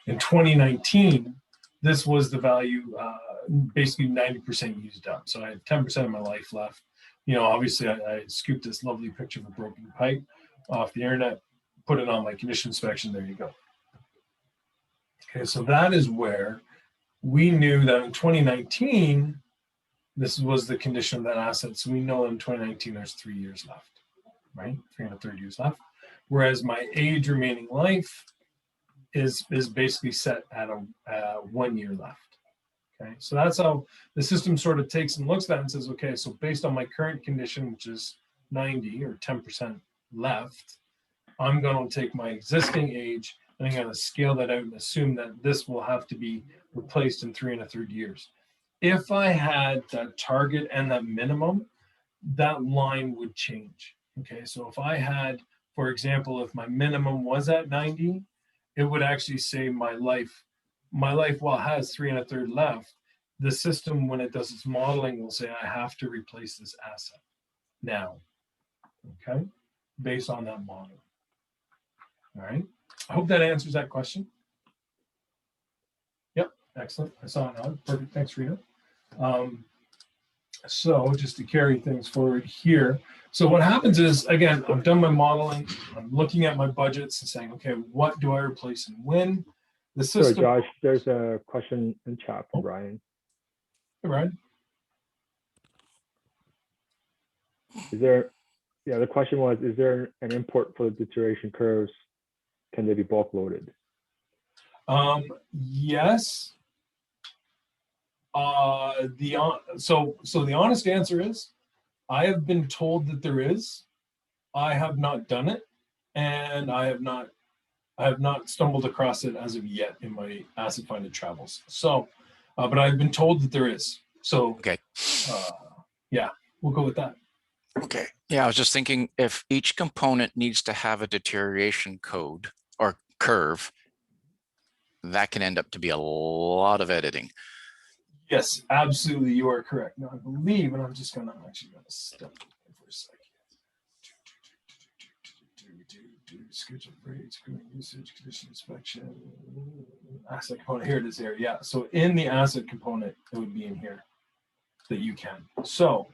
In 2019, this was the value, basically 90% used up. So I had 10% of my life left. You know, obviously I scooped this lovely picture of a broken pipe off the internet, put it on my condition inspection. There you go. Okay, so that is where we knew that in 2019, this was the condition of that asset. So we know in 2019, there's 3 years left, right? 330 years left. Whereas my age remaining life is basically set at a 1 year left. Okay, so that's how the system sort of takes and looks at it and says, okay, so based on my current condition, which is 90 or 10% left, I'm going to take my existing age and I'm going to scale that out and assume that this will have to be replaced in 3 1/3 years. If I had that target and that minimum, that line would change. Okay, so if I had, for example, if my minimum was at 90, it would actually say my life while has 3 1/3 left, the system, when it does its modeling, will say I have to replace this asset now. Okay, based on that model. All right, I hope that answers that question. Yep, excellent. I saw it now. Perfect. Thanks, Rita. So just to carry things forward here. So what happens is, again, I've done my modeling. I'm looking at my budgets and saying, okay, what do I replace and when? The system. Sorry, Josh, there's a question in chat from Brian. Hey, Brian. The question was, is there an import for the deterioration curves? Can they be bulk loaded? Yes. So the honest answer is, I have been told that there is. I have not done it, and I have not stumbled across it as of yet in my Asset Finder travels. So, but I've been told that there is. So, okay. Yeah, we'll go with that. Okay. Yeah, I was just thinking if each component needs to have a deterioration code or curve, that can end up to be a lot of editing. Yes, absolutely. You are correct. Now, I believe, and I'm just going to step away for a second. Schedule rates, usage, condition inspection, asset component. Here it is here. Yeah. So in the asset component, it would be in here that you can. So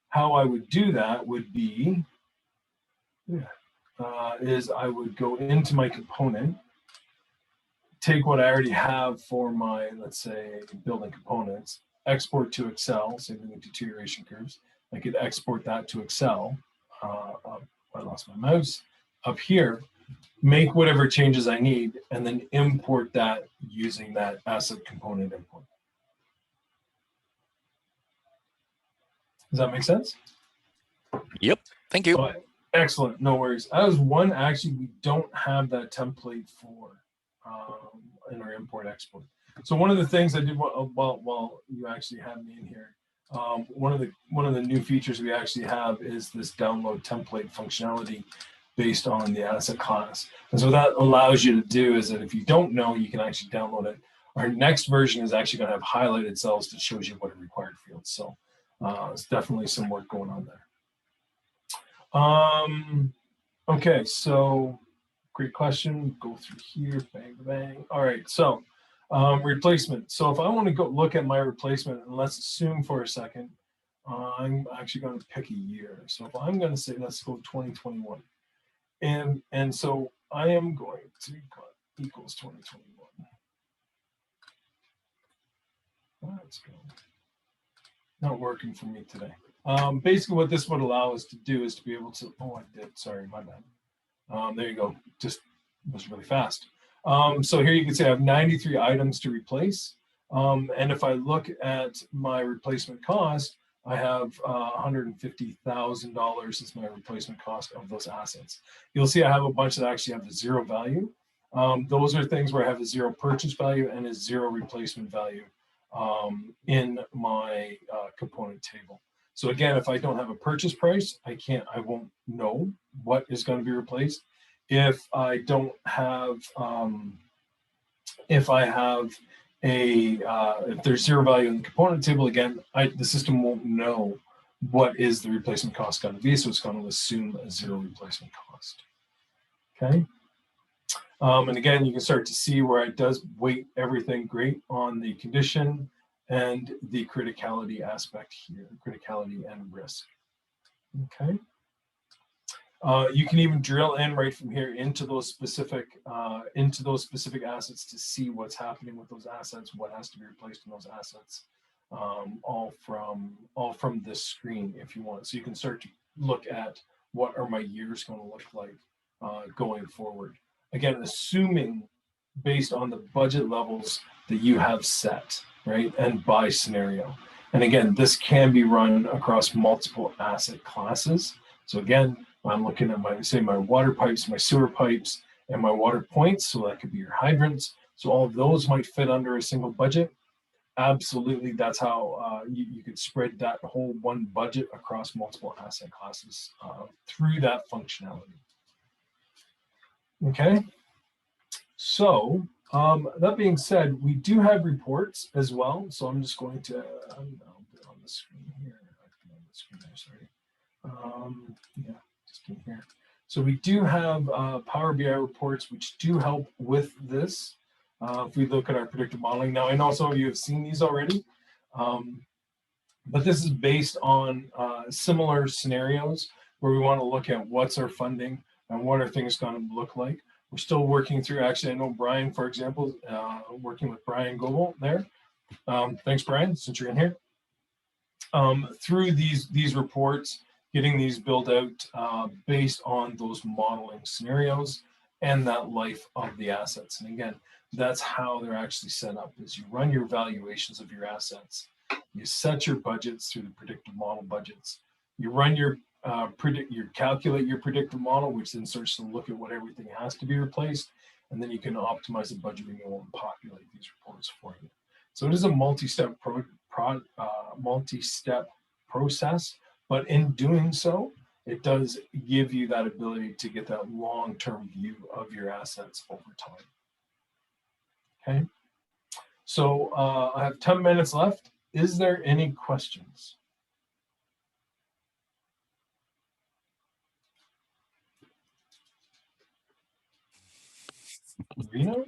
how I would do that would be, is I would go into my component, take what I already have for my, let's say, building components, export to Excel, same thing with deterioration curves. I could export that to Excel. I lost my mouse. Up here, make whatever changes I need, and then import that using that asset component import. Does that make sense? Yep. Thank you. So, excellent. No worries. That was one actually we don't have that template for in our import export. So one of the things I did while you actually had me in here, one of the new features we actually have is this download template functionality based on the asset class. And so what that allows you to do is that if you don't know, you can actually download it. Our next version is actually going to have highlighted cells that shows you what are required fields. So it's definitely some work going on there. Okay, so great question. Go through here, bang, bang. All right, so replacement. So if I want to go look at my replacement, and let's assume for a second, I'm actually going to pick a year. So if I'm going to say, let's go 2021. And so I am going to equals 2021. Let's go. Not working for me today. Basically what this would allow us to do is to be able to, oh, I did, sorry, my bad. There you go, just was really fast. So here you can see I have 93 items to replace. And if I look at my replacement cost, I have $150,000 as my replacement cost of those assets. You'll see I have a bunch that actually have a zero value. Those are things where I have a zero purchase value and a zero replacement value in my component table. So again, if I don't have a purchase price, I won't know what is going to be replaced. If I don't have, if I have if there's zero value in the component table, again, the system won't know what is the replacement cost going to be, so it's going to assume a zero replacement cost. Okay. And again, you can start to see where it does weight everything great on the condition and the criticality aspect here, criticality and risk. Okay. You can even drill in right from here into those specific assets to see what's happening with those assets, what has to be replaced in those assets, all from this screen if you want. So you can start to look at what are my years going to look like going forward. Again, assuming based on the budget levels that you have set, right, and by scenario. And again, this can be run across multiple asset classes. So again, I'm looking at my water pipes, my sewer pipes, and my water points. So that could be your hydrants. So all of those might fit under a single budget. Absolutely, that's how you could spread that whole one budget across multiple asset classes through that functionality. Okay, so that being said, we do have reports as well. So I'm just going to I'll put on the screen here. Sorry. Yeah, just in here. So we do have Power BI reports, which do help with this. If we look at our predictive modeling now, I know some of you have seen these already, but this is based on similar scenarios where we want to look at what's our funding and what are things going to look like. We're still working through, actually, I know Brian, for example, working with Brian Goebel there. Thanks, Brian, since you're in here. Through these reports, getting these built out based on those modeling scenarios and that life of the assets. And again, that's how they're actually set up, is you run your valuations of your assets. You set your budgets through the predictive model budgets. You run your calculate your predictive model, which then starts to look at what everything has to be replaced. And then you can optimize the budget renewal and populate these reports for you. So it is a multi-step process, but in doing so, it does give you that ability to get that long-term view of your assets over time. Okay, so I have 10 minutes left. Is there any questions? Reno?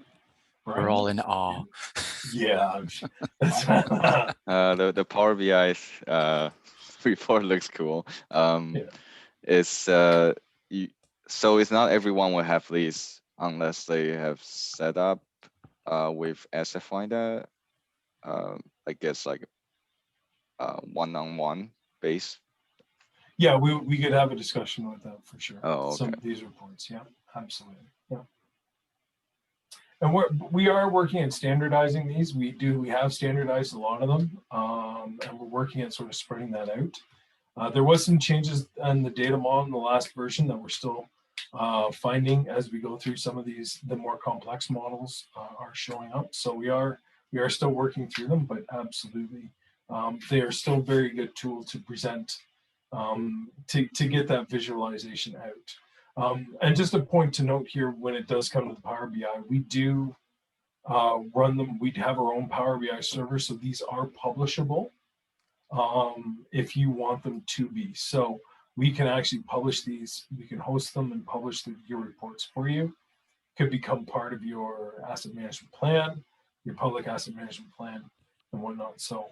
Brian? We're all in awe. Yeah. The Power BI report looks cool. So it's not everyone will have these unless they have set up with Asset Finder. I guess like one-on-one base. Yeah, we could have a discussion with that for sure. Oh, okay. Some of these reports, yeah, absolutely. Yeah. And we are working at standardizing these. We have standardized a lot of them, and we're working at sort of spreading that out. There was some changes in the data model in the last version that we're still finding as we go through some of these. The more complex models are showing up, so we are still working through them, but absolutely, they are still a very good tool to present to get that visualization out. And just a point to note here, when it does come to the Power BI, we do run them. We have our own Power BI server, so these are publishable if you want them to be. So we can actually publish these. We can host them and publish your reports for you. Could become part of your asset management plan, your public asset management plan, and whatnot. So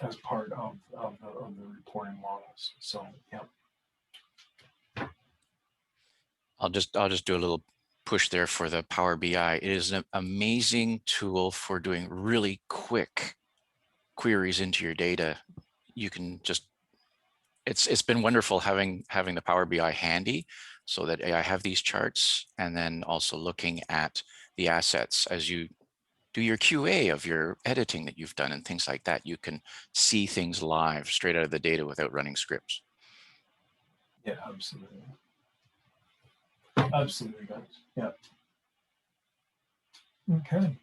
as part of the reporting models. So yeah. I'll just do a little push there for the Power BI. It is an amazing tool for doing really quick queries into your data. You can just, it's been wonderful having the Power BI handy so that I have these charts, and then also looking at the assets as you do your QA of your editing that you've done and things like that. You can see things live straight out of the data without running scripts. Yeah, absolutely. Absolutely, guys. Yeah. Okay.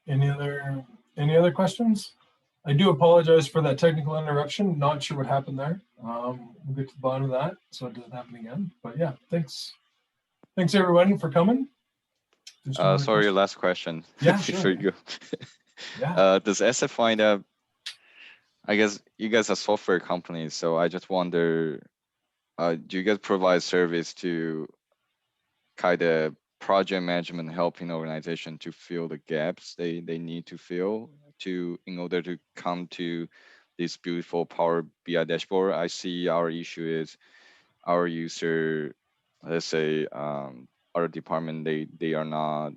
Any other questions? I do apologize for that technical interruption. Not sure what happened there. We'll get to the bottom of that so it doesn't happen again. But yeah, thanks. Thanks everyone for coming. Sorry, last question. Yeah, sure. Before you go. Yeah. Does Asset Finder, I guess you guys are software companies, so I just wonder, do you guys provide service to kind of project management helping organization to fill the gaps they need to fill in order to come to this beautiful Power BI dashboard. I see our issue is our user, let's say, our department, they are not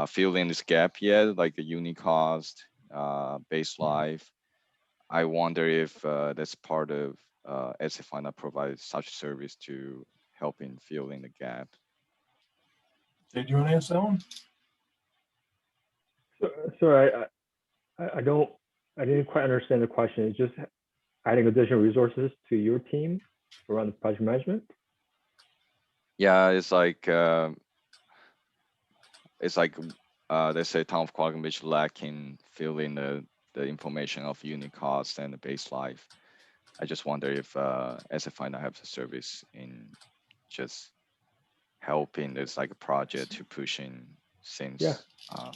filling this gap yet, like the unit cost, base life. I wonder if that's part of SF that provides such service to helping fill in the gap. Jay, do you want to answer that one? Sorry, I didn't quite understand the question. It's just adding additional resources to your team around the project management? Yeah, it's like let's say Town of Quackenbush lacking filling the information of unit cost and the base life. I just wonder if SFI now has a service in just helping this like a project to pushing things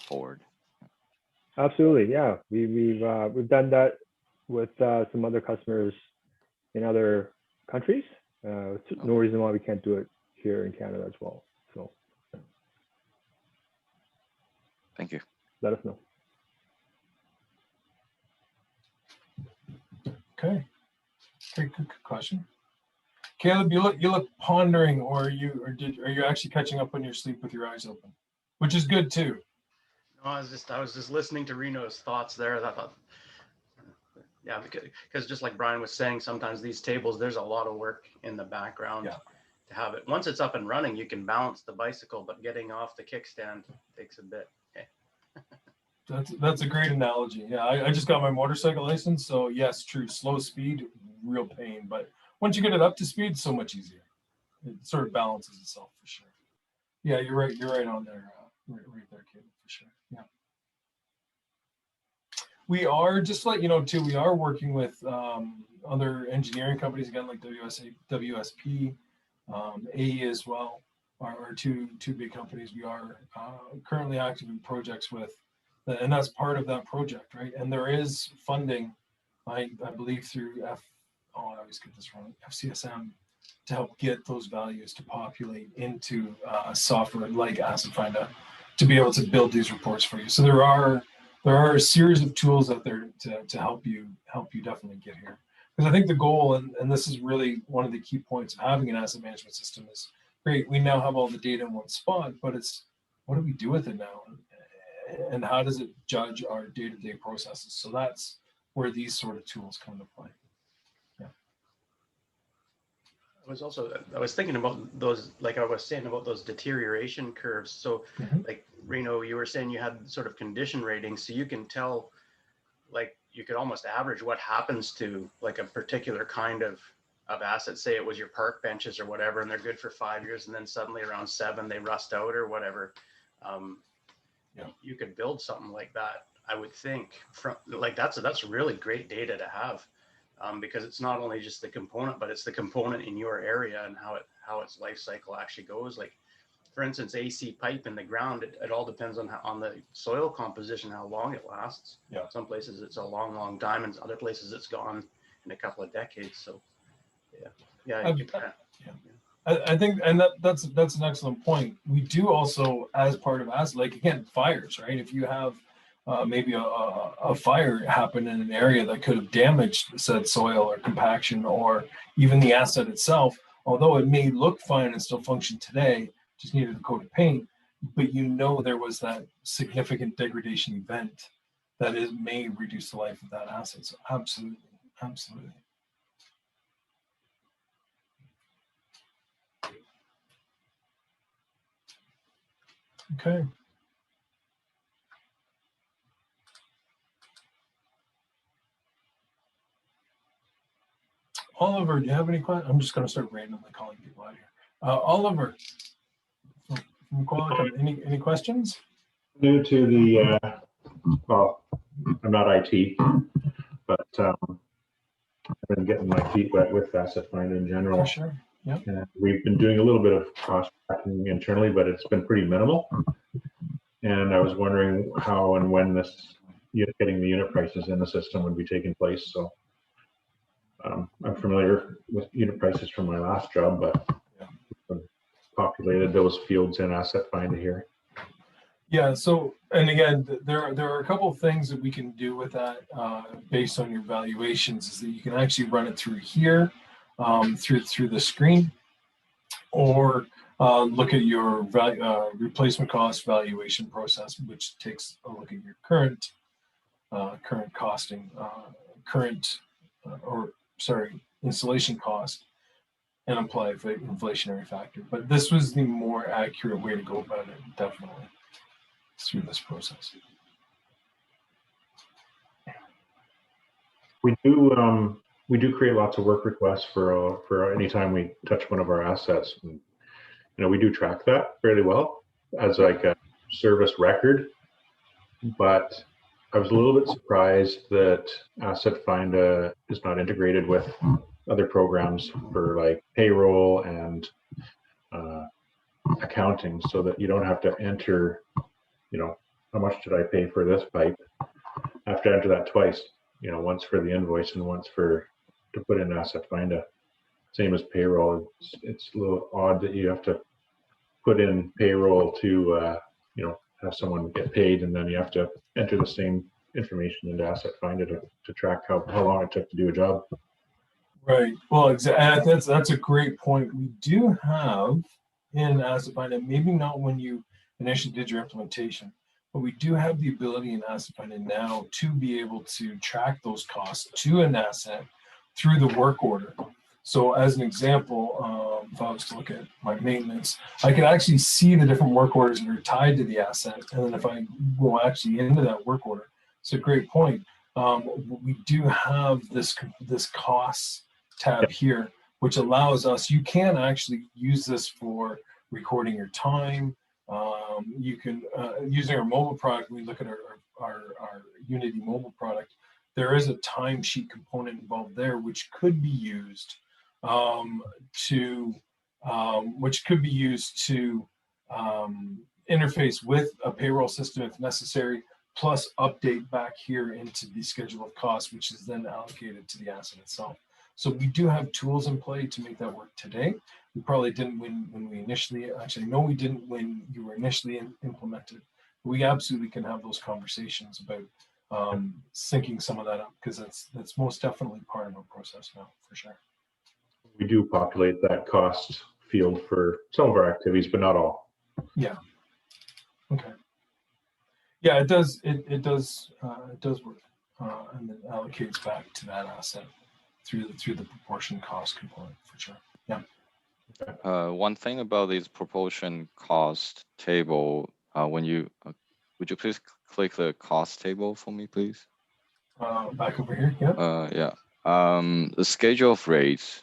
forward. Absolutely, yeah. We've done that with some other customers in other countries. No reason why we can't do it here in Canada as well. So Thank you. let us know. Okay. Good question. Caleb, you look pondering, or are you actually catching up on your sleep with your eyes open, which is good too. No, I was just listening to Reno's thoughts there. I thought, yeah, because just like Brian was saying, sometimes these tables, there's a lot of work in the background to have it. Once it's up and running, you can balance the bicycle, but getting off the kickstand takes a bit. That's a great analogy. Yeah, I just got my motorcycle license, so yes, true. Slow speed, real pain, but once you get it up to speed, so much easier. It sort of balances itself for sure. Yeah, you're right. You're right on there. Right there, Caleb, for sure. Yeah. We are, just to let you know too, we are working with other engineering companies again, like WSP, AE as well. Are two big companies we are currently active in projects with. And that's part of that project, right? And there is funding, I believe, through I always get this wrong, FCSM, to help get those values to populate into software like Asset Finder to be able to build these reports for you. So there are a series of tools out there to help you definitely get here. Because I think the goal, and this is really one of the key points of having an asset management system, is great. We now have all the data in one spot, but it's what do we do with it now? And how does it judge our day-to-day processes? So that's where these sort of tools come into play. Yeah. I was thinking about those, like I was saying about those deterioration curves. So like Reno, you were saying you had sort of condition ratings, so you can tell, like you could almost average what happens to like a particular kind of asset. Say it was your park benches or whatever, and they're good for 5 years, and then suddenly around 7 they rust out or whatever. You could build something like that, I would think. From like that's really great data to have, because it's not only just the component, but it's the component in your area and how its life cycle actually goes. Like for instance, AC pipe in the ground, it all depends on the soil composition, how long it lasts. Yeah. Some places it's a long time, and other places it's gone in a couple of decades. So I think, and that's an excellent point. We do also, as part of asset, like again, fires, right? If you have maybe a fire happen in an area that could have damaged said soil or compaction or even the asset itself, although it may look fine and still function today, just needed a coat of paint, but you know there was that significant degradation event that may reduce the life of that asset. So absolutely. Okay. Oliver, do you have any questions? I'm just going to start randomly calling people out here. Oliver from Qualicum, any questions? New to the, well, I'm not IT, but I've been getting my feet wet with Asset Finder in general. For sure. Yeah. We've been doing a little bit of cost tracking internally, but it's been pretty minimal. And I was wondering how and when this getting the unit prices in the system would be taking place. So I'm familiar with unit prices from my last job, but populated those fields in Asset Finder here? Yeah. So, and again, there are a couple of things that we can do with that based on your valuations. Is that you can actually run it through here, through the screen, or look at your replacement cost valuation process, which takes a look at your current costing, installation cost, and apply inflationary factor. But this was the more accurate way to go about it, definitely, through this process. We do create lots of work requests for any time we touch one of our assets. And, we do track that fairly well as like a service record, but I was a little bit surprised that Asset Finder is not integrated with other programs for like payroll and accounting, so that you don't have to enter, how much did I pay for this pipe? I have to enter that twice, once for the invoice and once to put in Asset Finder. Same as payroll. It's a little odd that you have to put in payroll to, have someone get paid, and then you have to enter the same information into Asset Finder to track how long it took to do a job. Right. Well, exactly. That's a great point. We do have in Asset Finder, maybe not when you initially did your implementation, but we do have the ability in Asset Finder now to be able to track those costs to an asset through the work order. So as an example, if I was to look at my maintenance, I could actually see the different work orders that are tied to the asset. And then if I go actually into that work order, it's a great point. We do have this costs tab here, which allows us, you can actually use this for recording your time. You can, using our mobile product, we look at our Unity mobile product, there is a timesheet component involved there, which could be used to interface with a payroll system if necessary, plus update back here into the schedule of costs, which is then allocated to the asset itself. So we do have tools in play to make that work today. We probably didn't when we initially, actually, no, we didn't when you were initially implemented. We absolutely can have those conversations about syncing some of that up, because that's most definitely part of our process now, for sure. We do populate that cost field for some of our activities, but not all. Yeah. Okay. Yeah, it does. It does work, and then allocates back to that asset through the proportion cost component, for sure. Yeah. One thing about this proportion cost table, would you please click the cost table for me, please? Back over here. Yeah. Yeah. The schedule of rates,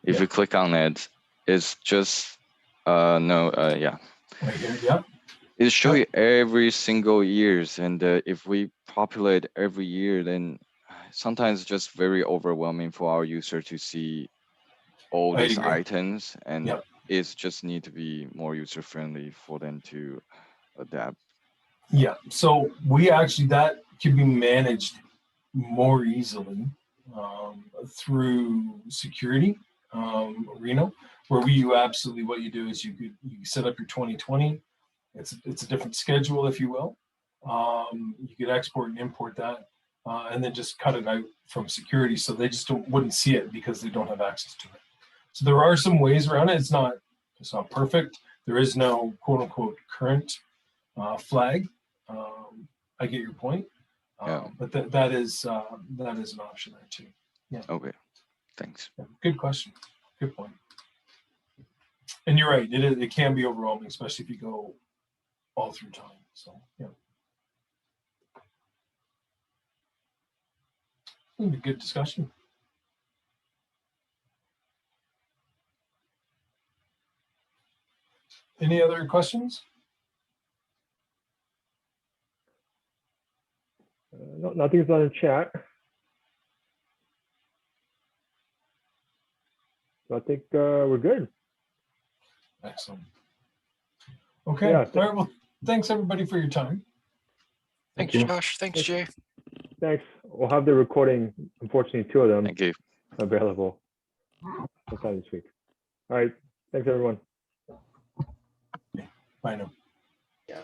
if you click on it, it's just Right here. Yeah. It's showing every single years, and if we populate every year, then sometimes it's just very overwhelming for our user to see all I these agree. items, and Yep. it's just need to be more user friendly for them to adapt. Yeah. So we actually, that can be managed more easily through security, Reno, where what you do is you set up your 2020. It's a different schedule, if you will. You could export and import that, and then just cut it out from security, so they just wouldn't see it because they don't have access to it. So there are some ways around it. It's not perfect. There is no quote unquote current flag. I get your point, but that is an option there too. Yeah. Okay, thanks. Yeah. Good question. Good point. And you're right. It can be overwhelming, especially if you go all through time. So yeah. It'll be a good discussion. Any other questions? No, nothing's on the chat. So I think we're good. Excellent. Okay. Yeah. All right. Well, thanks everybody for your time. Thanks, Thank you. Josh. Thanks, Jay. Thanks. We'll have the recording, unfortunately, 2 of them Thank you. available sometime this week. All right. Thanks, everyone. Bye now. Yeah.